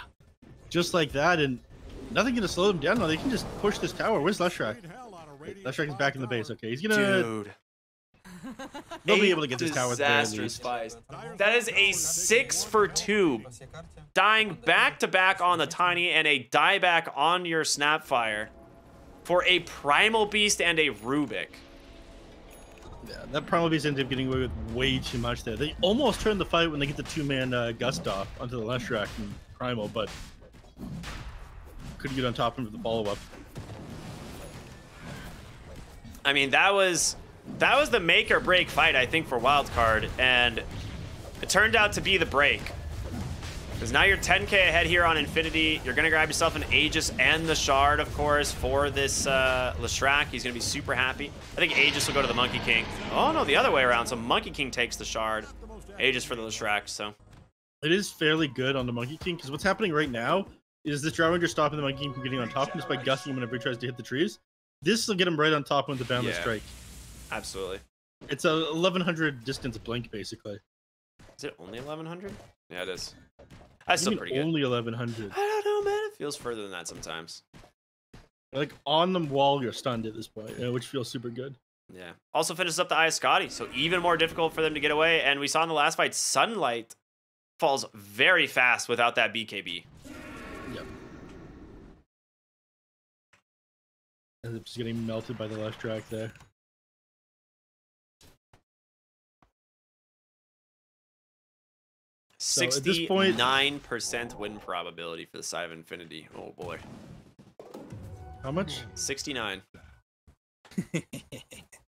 Just like that, and nothing gonna slow them down. No, they can just push this tower. Where's Leshrac? Leshrac is back in the base. Okay, he's gonna... Dude. They'll be able to get this tower at the very Disastrous least. spies. That is a 6 for 2. Dying back-to-back on the Tiny and a dieback on your Snapfire for a Primal Beast and a Rubik. Yeah, that Primal Beast ended up getting away with way too much there. They almost turned the fight when they get the 2-man gust off onto the Leshrac and Primal, but couldn't get on top of him for the follow-up. I mean, that was the make or break fight, I think, for Wildcard, and it turned out to be the break. Because now you're 10k ahead here on Infinity. You're going to grab yourself an Aegis and the Shard, of course, for this Leshrac. He's going to be super happy. I think Aegis will go to the Monkey King. Oh, no, the other way around. So Monkey King takes the Shard. Aegis for the Leshrac, so. It is fairly good on the Monkey King, because what's happening right now is this Drow Ranger stopping the Monkey King from getting on top just by gusting him whenever he tries to hit the trees. This will get him right on top with the Boundless Strike. Absolutely. It's a 1100 distance blink, basically. Is it only 1100? Yeah, it is. That's still pretty good. Only 1100. I don't know, man. It feels further than that sometimes. Like, on the wall, you're stunned at this point, which feels super good. Yeah. Also finishes up the Eye of Scotty, so even more difficult for them to get away. And we saw in the last fight, Sunlight falls very fast without that BKB. Yep. Ends up just getting melted by the left track there. So 69% win probability for the side of Infinity. Oh boy. How much? 69.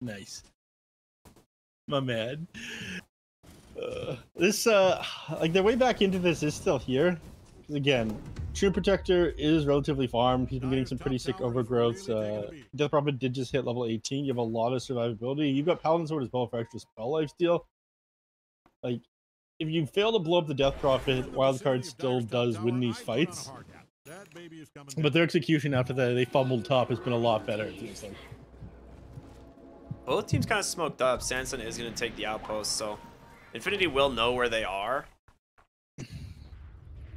Nice. My man. Like, their way back into this is still here. Again, True Protector is relatively farmed. He's been getting some pretty sick overgrowths. Death Prophet did just hit level 18. You have a lot of survivability. You've got Paladin Sword as well for extra spell life steal. Like, if you fail to blow up the Death Prophet, Wildcard still does win these fights. But their execution after that, they fumbled top, has been a lot better, it feels like. Both teams kind of smoked up. Sanson is going to take the outpost, so Infinity will know where they are.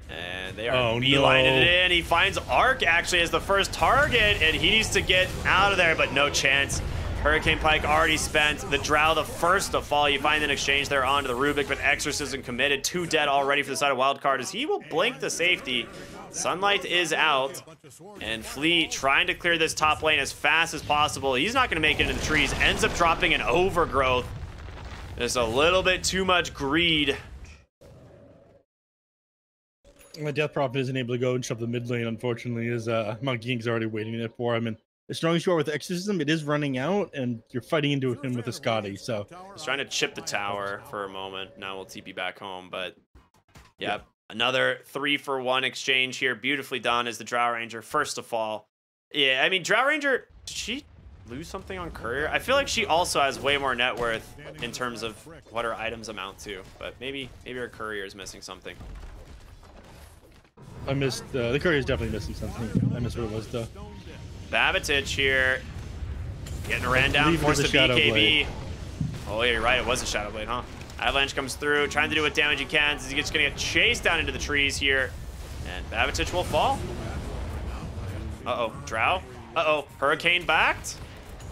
And they are beelining it in. He finds Arc actually as the first target, and he needs to get out of there, but no chance. Hurricane Pike already spent. The Drow the first to fall. You find an exchange there onto the Rubik, but Exorcism committed. 2 dead already for the side of Wildcard as he will blink the safety. Sunlight is out, and Flea trying to clear this top lane as fast as possible. He's not going to make it into the trees. Ends up dropping an Overgrowth. There's a little bit too much greed. The Death Prophet isn't able to go and shove the mid lane, unfortunately, as Monkey King's already waiting it for him. And as strong as you are with Exorcism, it is running out, and you're fighting into him with a Scotty, so. He's trying to chip the tower for a moment. Now we'll TP back home, but yeah. Another 3-for-1 exchange here. Beautifully done as the Drow Ranger first to fall. Yeah, I mean, Drow Ranger, did she lose something on Courier? I feel like she also has way more net worth in terms of what her items amount to, but maybe her Courier is missing something. I missed, the Courier is definitely missing something. I missed what it was, though. Babatich here, getting ran down, forced to BKB. Oh, yeah, you're right, it was a Shadow Blade, huh? Avalanche comes through, trying to do what damage he can. He's just gonna get chased down into the trees here. And Babatich will fall. Uh-oh, Drow. Uh-oh, Hurricane backed.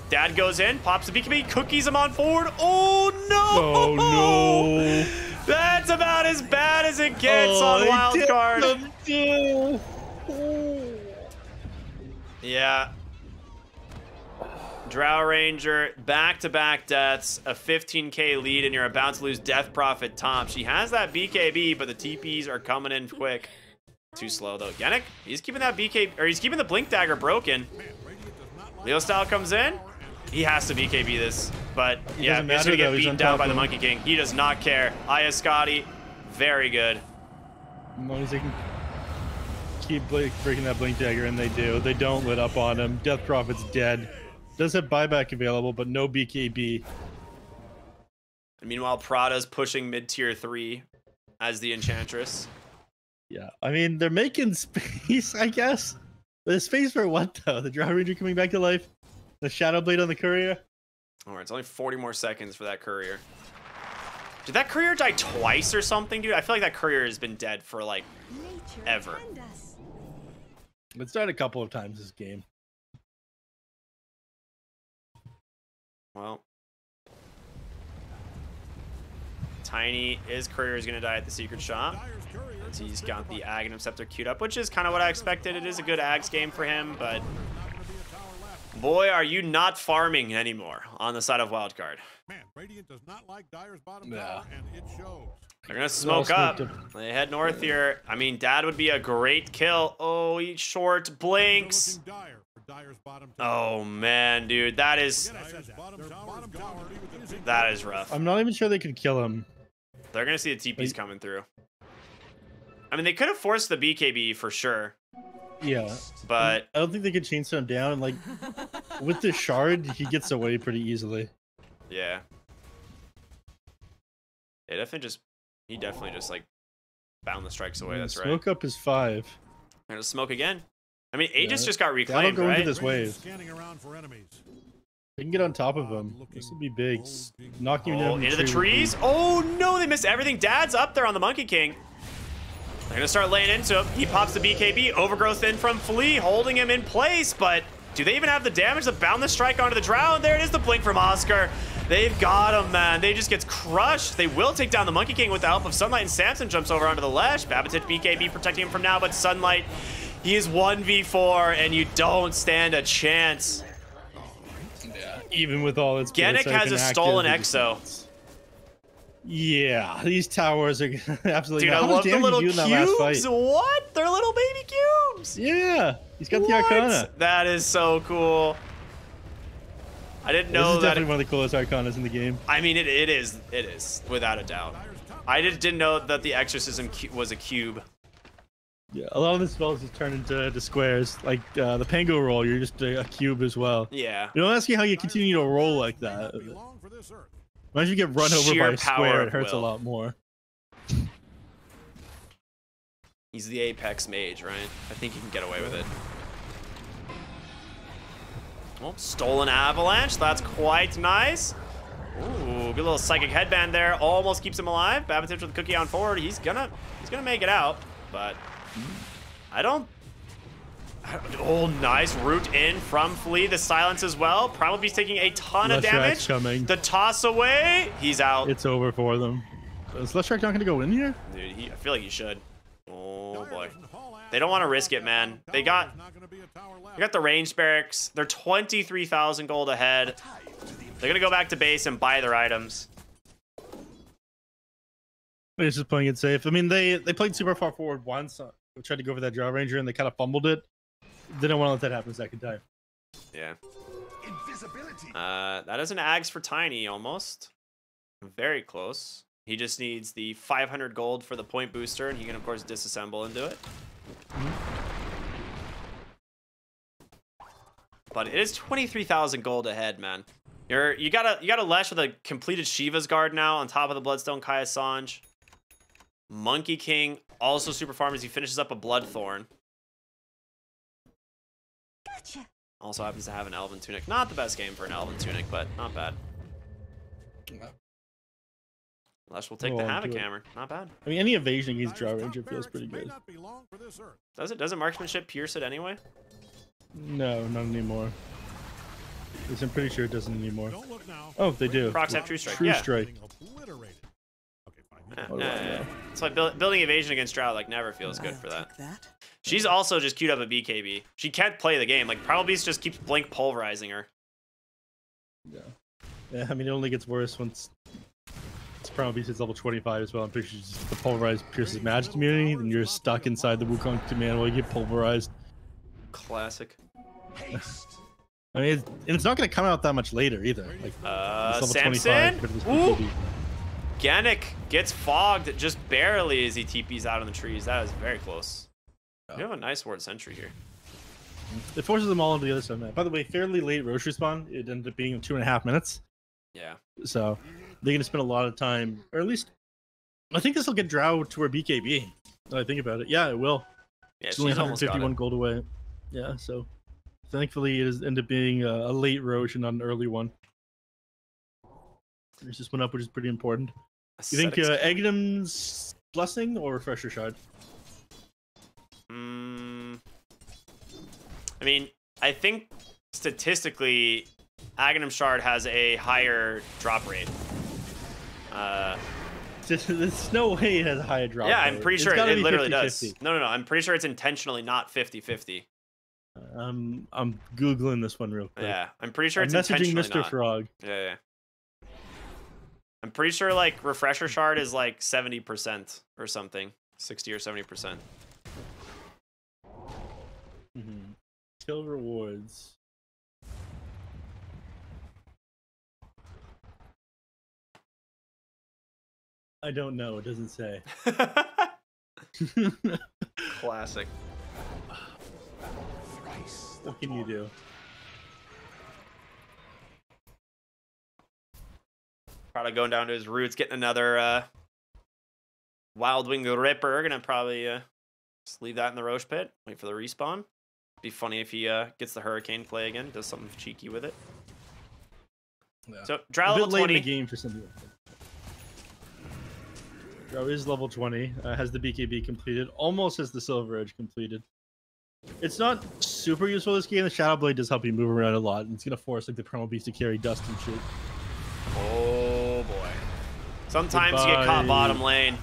Dad goes in, pops the BKB, cookies him on forward. Oh, no! Oh, no! That's about as bad as it gets on Wildcard. Yeah. Drow Ranger, back-to-back deaths, a 15k lead, and you're about to lose Death Prophet top. She has that BKB, but the TPs are coming in quick. Too slow, though. Yannick, he's keeping that BKB, or he's keeping the Blink Dagger broken. Leo Style comes in. He has to BKB this, but yeah, he's gonna get beaten down by the Monkey King. He does not care. Aya Scotty, very good. As long as they can keep breaking that Blink Dagger, and they do. They don't lit up on him. Death Prophet's dead. Does have buyback available, but no BKB. And meanwhile, Prada's pushing mid-tier 3 as the Enchantress. Yeah, I mean, they're making space, I guess. The space for what, though? The Drow Ranger coming back to life? The Shadow Blade on the Courier? Alright, it's only 40 more seconds for that Courier. Did that Courier die twice or something, dude? I feel like that Courier has been dead for, like, ever. It's died a couple of times this game. Well, Tiny, his Courier is going to die at the secret shop. As he's got the Aghanim Scepter queued up, which is kind of what I expected. It is a good Ags game for him, but boy, are you not farming anymore on the side of Wildcard. Man, Radiant does not like Dire's bottom tower, and it shows. They're going to smoke up. They head north here. I mean, Dad would be a great kill. Oh, he short blinks. Oh, man, dude. That is rough. I'm not even sure they could kill him. They're going to see the TPs coming through. I mean, they could have forced the BKB for sure. Yeah, but I don't think they could chain him down. Like with the shard, he gets away pretty easily. Yeah. He definitely just like bound the strikes away. That's right. Smoke up is 5. They're gonna smoke again. I mean, Aegis just got reclaimed, that'll go right? into this wave. Scanning around for enemies. They can get on top of him. This will be big. Knock you down. Into the trees. Oh no, they missed everything. Dad's up there on the Monkey King. They're gonna start laying into him. He pops the BKB. Overgrowth in from Flea, holding him in place. But do they even have the damage to bound the strike onto the Drow? And there it is, the blink from Oscar. They've got him, man. They just gets crushed. They will take down the Monkey King with the help of Sunlight, and Samson jumps over onto the ledge. Babatich BKB protecting him from now, but Sunlight, he is 1v4, and you don't stand a chance. Yeah, even with all its Genic has a stolen Exo. Yeah, these towers are absolutely. Dude, I love the little cubes. What? They're little baby cubes. Yeah, he's got the Arcana. That is so cool. I didn't know this is that. Definitely one of the coolest Arcanas in the game. I mean, it is without a doubt. I just didn't know that the Exorcism was a cube. Yeah, a lot of the spells just turn into squares. Like the Pango roll, you're just a cube as well. Yeah. You don't ask me how you continue to roll like that. Once you get run over by a square, it hurts a lot more. He's the Apex Mage, right? I think he can get away with it. Well, stolen Avalanche. That's quite nice. Ooh, good little Psychic Headband there. Almost keeps him alive. Babatich with the cookie on forward. He's gonna make it out, but I don't. Oh, nice root in from Flea. The silence as well. Primal Beast taking a ton of damage. Coming. The toss away. He's out. It's over for them. Is Leshrac not going to go in here? Dude, I feel like he should. Oh, boy. They don't want to risk it, man. They got the ranged barracks. They're 23,000 gold ahead. They're going to go back to base and buy their items. They're just playing it safe. I mean, they played super far forward once. Tried to go for that Jaw Ranger, and they kind of fumbled it. Didn't want to let that happen a second time. Yeah. That is an Ags for Tiny, almost. Very close. He just needs the 500 gold for the point booster, and he can, of course, disassemble and do it. But it is 23,000 gold ahead, man. You got a Lesh with a completed Shiva's Guard now on top of the Bloodstone Kaya Sanj. Monkey King also super farm as he finishes up a Bloodthorn. Gotcha. Also happens to have an Elven Tunic. Not the best game for an Elven Tunic, but not bad. Lesh will take the Havoc Hammer. Not bad. I mean, any evasion against Jaw Ranger feels pretty good. Doesn't Marksmanship pierce it anyway? No, not anymore. At least I'm pretty sure it doesn't anymore. Oh, they do. Procs have True Strike. True Strike. So building evasion against Drow like never feels good for that. She's also just queued up a BKB. She can't play the game. Like Primal Beast just keeps blink pulverizing her. Yeah, I mean it only gets worse once Primal Beast is level 25 as well. I'm pretty sure just the pulverized pierces magic immunity, then you're stuck inside the Wukong command while you get pulverized. Classic. I mean, it's not going to come out that much later either. Like Samson. Ooh. Genic gets fogged just barely as he TPs out on the trees. That is very close. We have a nice ward sentry here. It forces them all into the other side map. By the way, fairly late Roche respawn. It ended up being 2.5 minutes. Yeah. So they're going to spend a lot of time, or at least I think this will get Drow to our BKB. Now I think about it. Yeah, it will. Yeah, it's only 151 gold away. Yeah, so thankfully it has ended up being a late Roche and not an early one. There's just went up, which is pretty important. You think Aghanim's Blessing or Refresher Shard? I mean, I think statistically, Aghanim Shard has a higher drop rate. There's no way it has a higher drop rate. Yeah, I'm pretty sure it literally 50/50. does. No, I'm pretty sure it's intentionally not 50-50. I'm Googling this one real quick. Yeah, I'm pretty sure it's messaging intentionally Mr. Frog. Yeah. I'm pretty sure like Refresher Shard is like 70% or something, 60 or 70%. Kill rewards. I don't know. It doesn't say. Classic. What can you do? Probably going down to his roots, getting another Wild Wing Ripper. Gonna probably just leave that in the Roche pit. Wait for the respawn. Be funny if he gets the Hurricane play again. Does something cheeky with it. Yeah. So Drow a bit level late 20. in the game for something. Drow is level 20. Has the BKB completed. Almost has the Silver Edge completed. It's not super useful this game. The Shadow Blade does help you move around a lot, and it's gonna force like the Primal Beast to carry dust and shit. Oh boy. Sometimes you get caught bottom lane.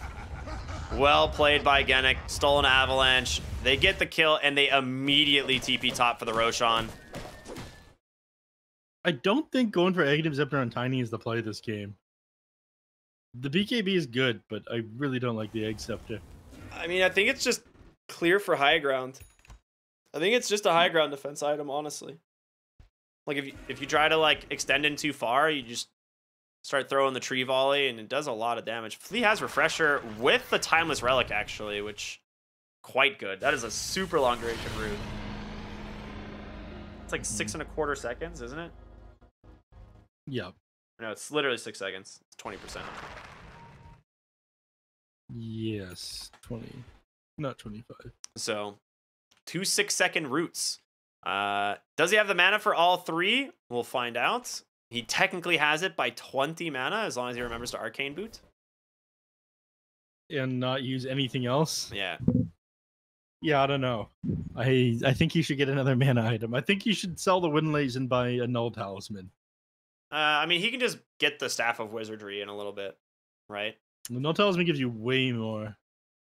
Well played by Genic. Stolen Avalanche. They get the kill and they immediately TP top for the Roshan. I don't think going for Aghanim Scepter on Tiny is the play this game. The BKB is good, but I really don't like the Egg Scepter. I mean, I think it's just clear for high ground. I think it's just a high ground defense item, honestly. Like if you try to like extend in too far, you just start throwing the tree volley, and it does a lot of damage. Flea has Refresher with the Timeless Relic, actually, which quite good. That is a super long duration route. It's like 6.25 seconds, isn't it? Yeah. No, it's literally 6 seconds. It's 20%. Yes, 20, not 25. So, 2 6-second routes. Does he have the mana for all three? We'll find out. He technically has it by 20 mana, as long as he remembers to Arcane Boot. And not use anything else? Yeah. Yeah, I don't know. I think he should get another mana item. I think he should sell the Windlays and buy a Null Talisman. I mean, he can just get the Staff of Wizardry in a little bit, right? The Null Talisman gives you way more.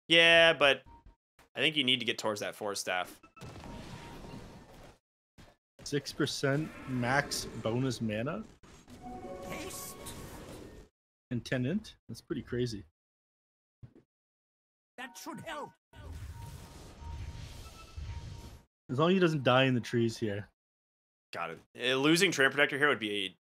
Yeah, but I think you need to get towards that Force Staff. 6% max bonus mana? And 10 int? That's pretty crazy. That should help. As long as he doesn't die in the trees here. Got it. Losing Treant Protector here would be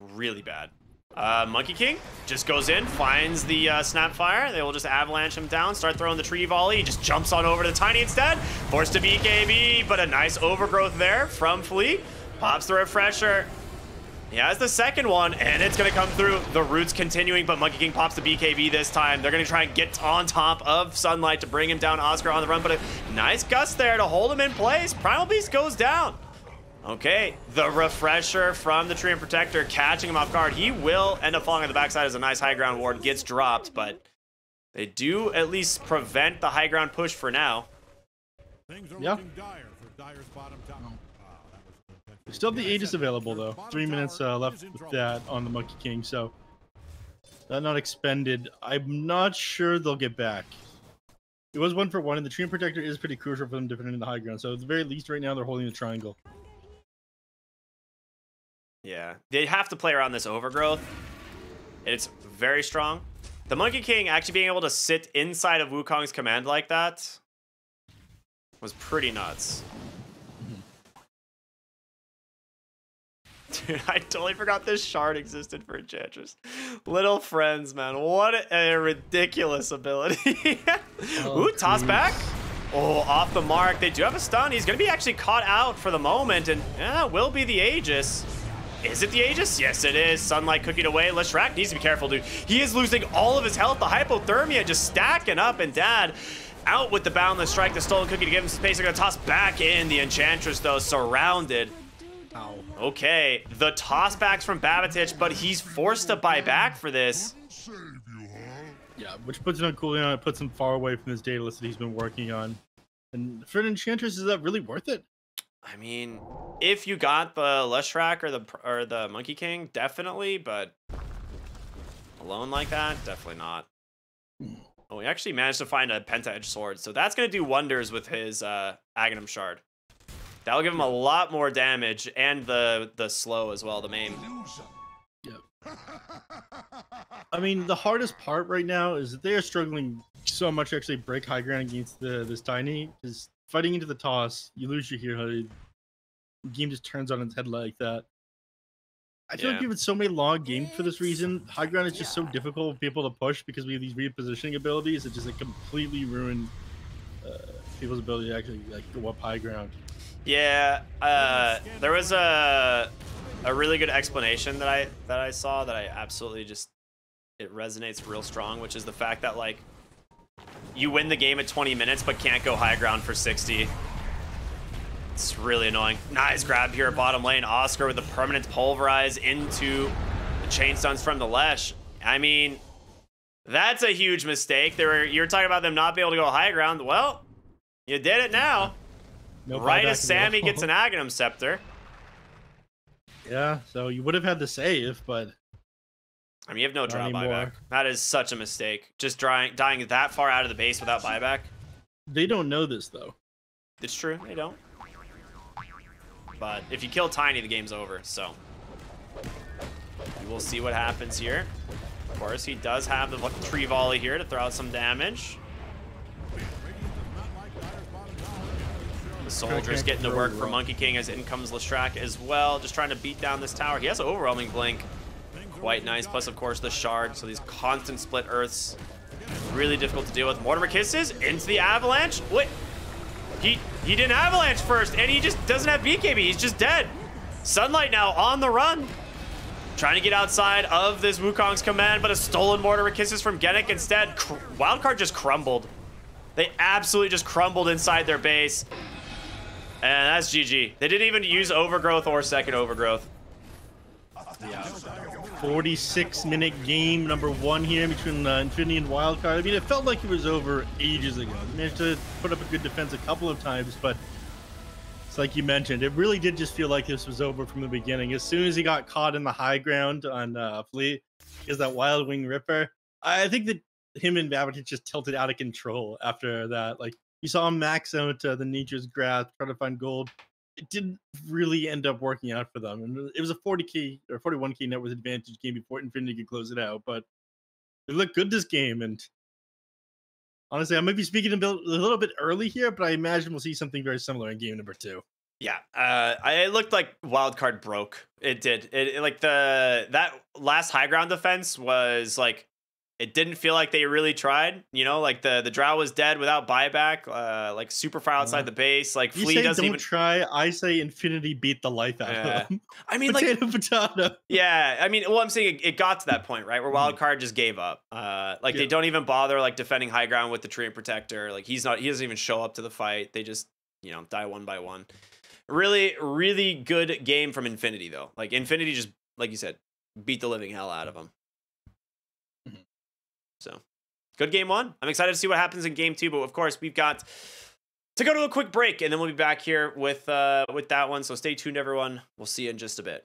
really bad. Monkey King just goes in, finds the Snapfire. They will just avalanche him down, start throwing the tree volley. He just jumps on over to the Tiny instead. Forced to BKB, but a nice overgrowth there from Flea. Pops the Refresher. He has the second one, and it's going to come through. The roots continuing, but Monkey King pops the BKB this time. They're going to try and get on top of Sunlight to bring him down. Oscar on the run, but a nice gust there to hold him in place. Primal Beast goes down. Okay, the Refresher from the Treant Protector catching him off guard. He will end up falling on the backside as a nice high ground ward gets dropped, but they do at least prevent the high ground push for now. Things are looking dire for Dire's bottom tower. We still have the Aegis available, though. 3 minutes left with that on the Monkey King, so that not expended. I'm not sure they'll get back. It was 1 for 1, and the Treant Protector is pretty crucial for them defending the high ground, so at the very least right now they're holding the triangle. Yeah, they have to play around this overgrowth. It's very strong. The Monkey King actually being able to sit inside of Wukong's command like that was pretty nuts. Dude, I totally forgot this shard existed for Enchantress. Little friends, man. What a ridiculous ability. Ooh, toss back. Oh, off the mark. They do have a stun. He's going to be actually caught out for the moment, and yeah, will be the Aegis. Is it the Aegis? Yes, it is. Sunlight cooking away. Leshrac needs to be careful, dude. He is losing all of his health. The hypothermia just stacking up, and Dad out with the Boundless Strike. The Stolen Cookie to give him some space. They're going to toss back in. The Enchantress, though, surrounded. Ow. Okay, the tossbacks from Babatich, but he's forced to buy back for this. Yeah, which puts it on cooldown. It puts him far away from this data list that he's been working on. And for an Enchantress, is that really worth it? I mean, if you got the Leshrac or the Monkey King, definitely, but alone like that, definitely not. Oh, he actually managed to find a Penta-Edge Sword, so that's going to do wonders with his Aghanim Shard. That'll give him a lot more damage and the slow as well, the maim. Yep. I mean, the hardest part right now is that they are struggling so much to actually break high ground against this Tiny. Is fighting into the toss, you lose your hero. The game just turns on its head like that. I feel like we have so many long games for this reason. High ground is just so difficult for people to push because we have these repositioning abilities that just like completely ruin people's ability to actually like go up high ground. Yeah, there was a really good explanation that I saw that I absolutely just, it resonates real strong, which is the fact that like you win the game at 20 minutes but can't go high ground for 60. It's really annoying. Nice grab here at bottom lane. Oscar with the permanent pulverize into the chain stuns from the Lesh. I mean, that's a huge mistake. You're talking about them not being able to go high ground. Well, you did it now. No right as Sammy gets an Aghanim Scepter. Yeah, so you would have had the save, but I mean, you have no draw buyback. That is such a mistake. Just dying that far out of the base without buyback. They don't know this, though. It's true. They don't. But if you kill Tiny, the game's over. So we will see what happens here. Of course, he does have the tree volley here to throw out some damage. The soldiers getting to work for Monkey King as in comes Lestrak as well. Just trying to beat down this tower. He has an overwhelming blink. Quite nice. Plus, of course, the shard. So these constant split earths. Really difficult to deal with. Mortimer Kisses into the avalanche. What? He didn't avalanche first, and he just doesn't have BKB. He's just dead. Sunlight now on the run. Trying to get outside of this Wukong's command, but a stolen Mortimer Kisses from Genic instead. Wildcard just crumbled. They absolutely just crumbled inside their base. And that's GG. They didn't even use Overgrowth or second Overgrowth. Yeah. 46-minute game, #1 here between Infinity and Wildcard. I mean, it felt like it was over ages ago. They managed to put up a good defense a couple of times, but it's like you mentioned, it really did just feel like this was over from the beginning. As soon as he got caught in the high ground on Fleet, is that Wild Wing Ripper. I think that him and Babbage just tilted out of control after that. Like, you saw him max out the Nature's Grasp, try to find gold. It didn't really end up working out for them. And it was a 40k or 41k net worth advantage game before Infinity could close it out. But it looked good this game. And honestly, I might be speaking a little bit early here, but I imagine we'll see something very similar in game #2. Yeah, it looked like Wildcard broke. It did. It like that last high ground defense was like, it didn't feel like they really tried, you know, like the drow was dead without buyback, like super far outside the base, like Flea doesn't even try. I say Infinity beat the life out of them. I mean, potato. Yeah, I mean, well, I'm saying it got to that point, right, where Wildcard just gave up. Like they don't even bother like defending high ground with the Treant Protector. Like he doesn't even show up to the fight. They just, you know, die one by one. Really, really good game from Infinity though. Like Infinity just, like you said, beat the living hell out of them. So, good game 1. I'm excited to see what happens in game 2, but of course, we've got to go to a quick break, and then we'll be back here with that one. So stay tuned, everyone. We'll see you in just a bit.